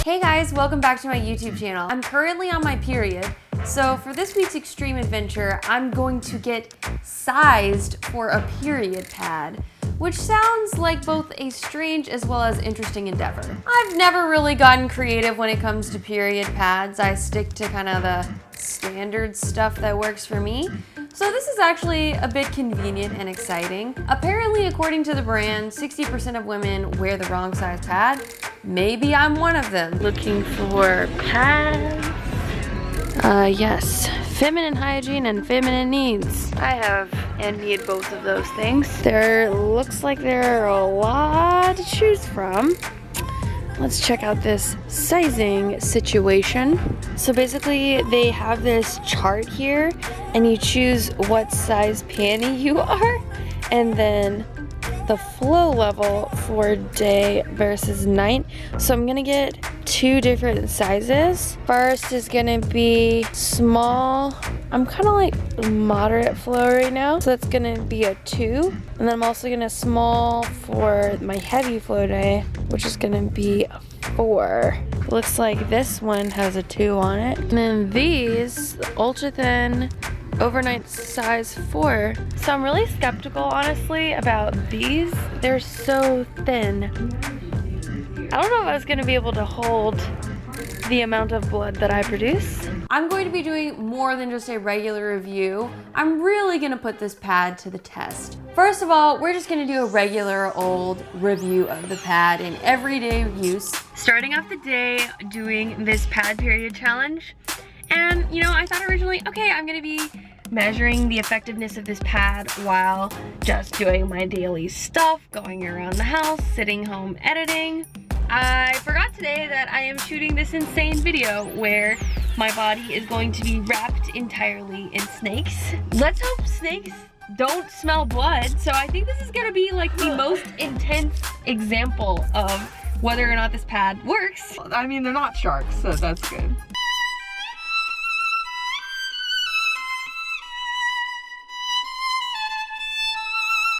Hey guys, welcome back to my YouTube channel. I'm currently on my period, so for this week's extreme adventure, I'm going to get sized for a period pad, which sounds like both a strange as well as interesting endeavor. I've never really gotten creative when it comes to period pads. I stick to kind of the standard stuff that works for me. So this is actually a bit convenient and exciting. Apparently, according to the brand, 60% of women wear the wrong size pad. Maybe I'm one of them. Looking for pads. Yes, feminine hygiene and feminine needs. I have and need both of those things. There looks like there are a lot to choose from. Let's check out this sizing situation. So basically they have this chart here and you choose what size panty you are and then the flow level for day versus night. So I'm gonna get two different sizes. First is gonna be small. I'm kind of like moderate flow right now, so that's gonna be a 2. And then I'm also gonna small for my heavy flow day, which is gonna be a 4. Looks like this one has a 2 on it. And then these, ultra thin, overnight size 4. So I'm really skeptical, honestly, about these. They're so thin. I don't know if I was gonna be able to hold the amount of blood that I produce. I'm going to be doing more than just a regular review. I'm really gonna put this pad to the test. First of all, we're just gonna do a regular old review of the pad in everyday use. Starting off the day doing this pad period challenge. And you know, I thought originally, okay, I'm gonna be measuring the effectiveness of this pad while just doing my daily stuff, going around the house, sitting home editing. I forgot today that I am shooting this insane video where my body is going to be wrapped entirely in snakes. Let's hope snakes don't smell blood. So I think this is gonna be like the most intense example of whether or not this pad works. I mean, they're not sharks, so that's good.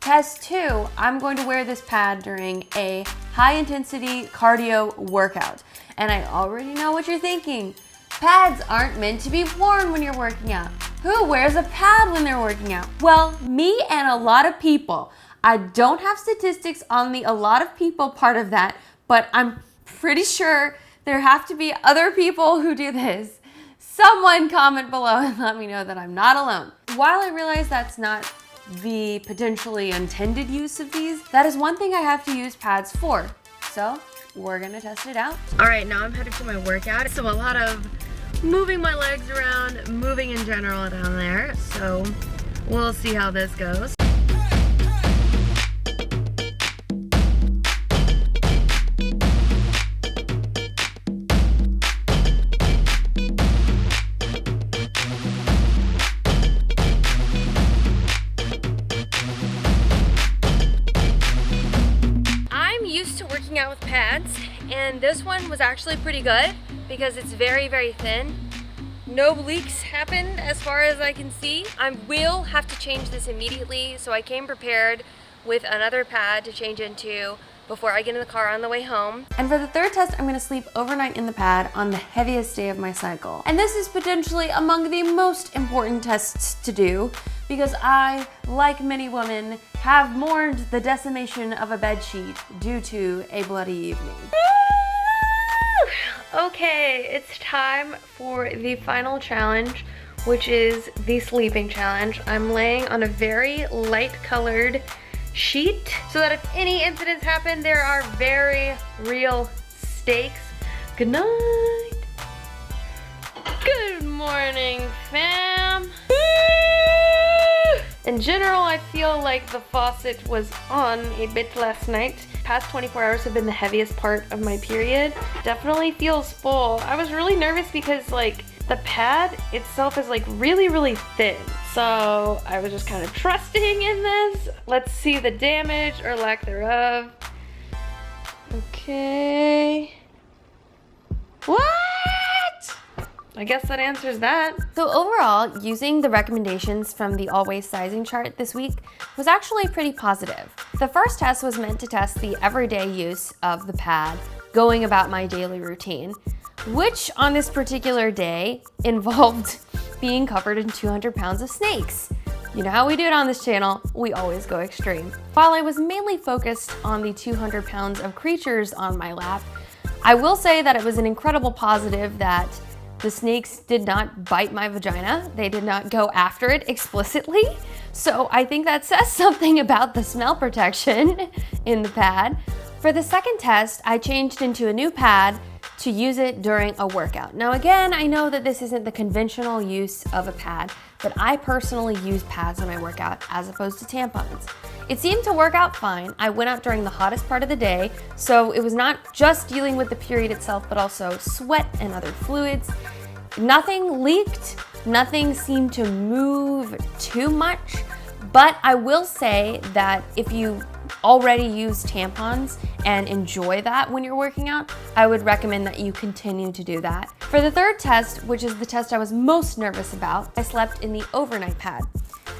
Test 2, I'm going to wear this pad during a high intensity cardio workout. And I already know what you're thinking. Pads aren't meant to be worn when you're working out. Who wears a pad when they're working out? Well, me and a lot of people. I don't have statistics on the a lot of people part of that, but I'm pretty sure there have to be other people who do this. Someone comment below and let me know that I'm not alone. While I realize that's not the potentially intended use of these, that is one thing I have to use pads for. So we're gonna test it out. All right, now I'm headed to my workout. So a lot of moving my legs around, moving in general down there. So we'll see how this goes. Out with pads, and this one was actually pretty good because it's very, very thin. No leaks happened as far as I can see. I will have to change this immediately, so I came prepared with another pad to change into before I get in the car on the way home. And for the third test, I'm gonna sleep overnight in the pad on the heaviest day of my cycle. And this is potentially among the most important tests to do because I, like many women, have mourned the decimation of a bedsheet due to a bloody evening. Okay, it's time for the final challenge, which is the sleeping challenge. I'm laying on a very light colored sheet so that if any incidents happen, there are very real stakes. Good night. Good morning, fam. In general, I feel like the faucet was on a bit last night. Past 24 hours have been the heaviest part of my period. Definitely feels full. I was really nervous because like the pad itself is like really, really thin. So I was just kind of trusting in this. Let's see the damage or lack thereof. Okay. What? I guess that answers that. So overall, using the recommendations from the always sizing chart this week was actually pretty positive. The first test was meant to test the everyday use of the pad going about my daily routine, which on this particular day involved being covered in 200 pounds of snakes. You know how we do it on this channel, we always go extreme. While I was mainly focused on the 200 pounds of creatures on my lap, I will say that it was an incredible positive that the snakes did not bite my vagina. They did not go after it explicitly. So I think that says something about the smell protection in the pad. For the second test, I changed into a new pad to use it during a workout. Now again, I know that this isn't the conventional use of a pad, but I personally use pads when I work out as opposed to tampons. It seemed to work out fine. I went out during the hottest part of the day, so it was not just dealing with the period itself, but also sweat and other fluids. Nothing leaked, nothing seemed to move too much, but I will say that if you already use tampons and enjoy that when you're working out, I would recommend that you continue to do that. For the third test, which is the test I was most nervous about, I slept in the overnight pad.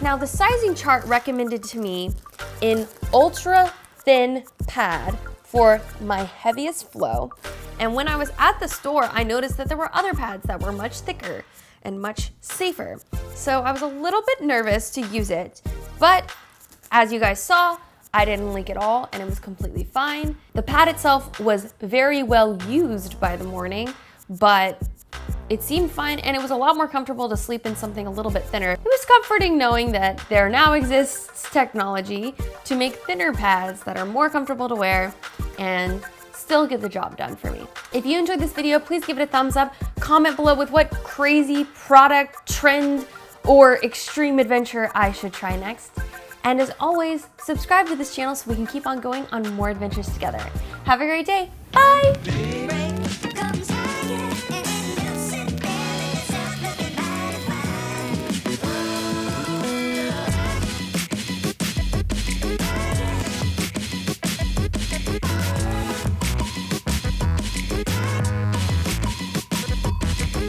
Now the sizing chart recommended to me an ultra thin pad for my heaviest flow. And when I was at the store, I noticed that there were other pads that were much thicker and much safer. So I was a little bit nervous to use it, but as you guys saw, I didn't leak at all and it was completely fine. The pad itself was very well used by the morning, but it seemed fine and it was a lot more comfortable to sleep in something a little bit thinner. It was comforting knowing that there now exists technology to make thinner pads that are more comfortable to wear and still get the job done for me. If you enjoyed this video, please give it a thumbs up. Comment below with what crazy product, trend, or extreme adventure I should try next. And as always, subscribe to this channel so we can keep on going on more adventures together. Have a great day. Bye!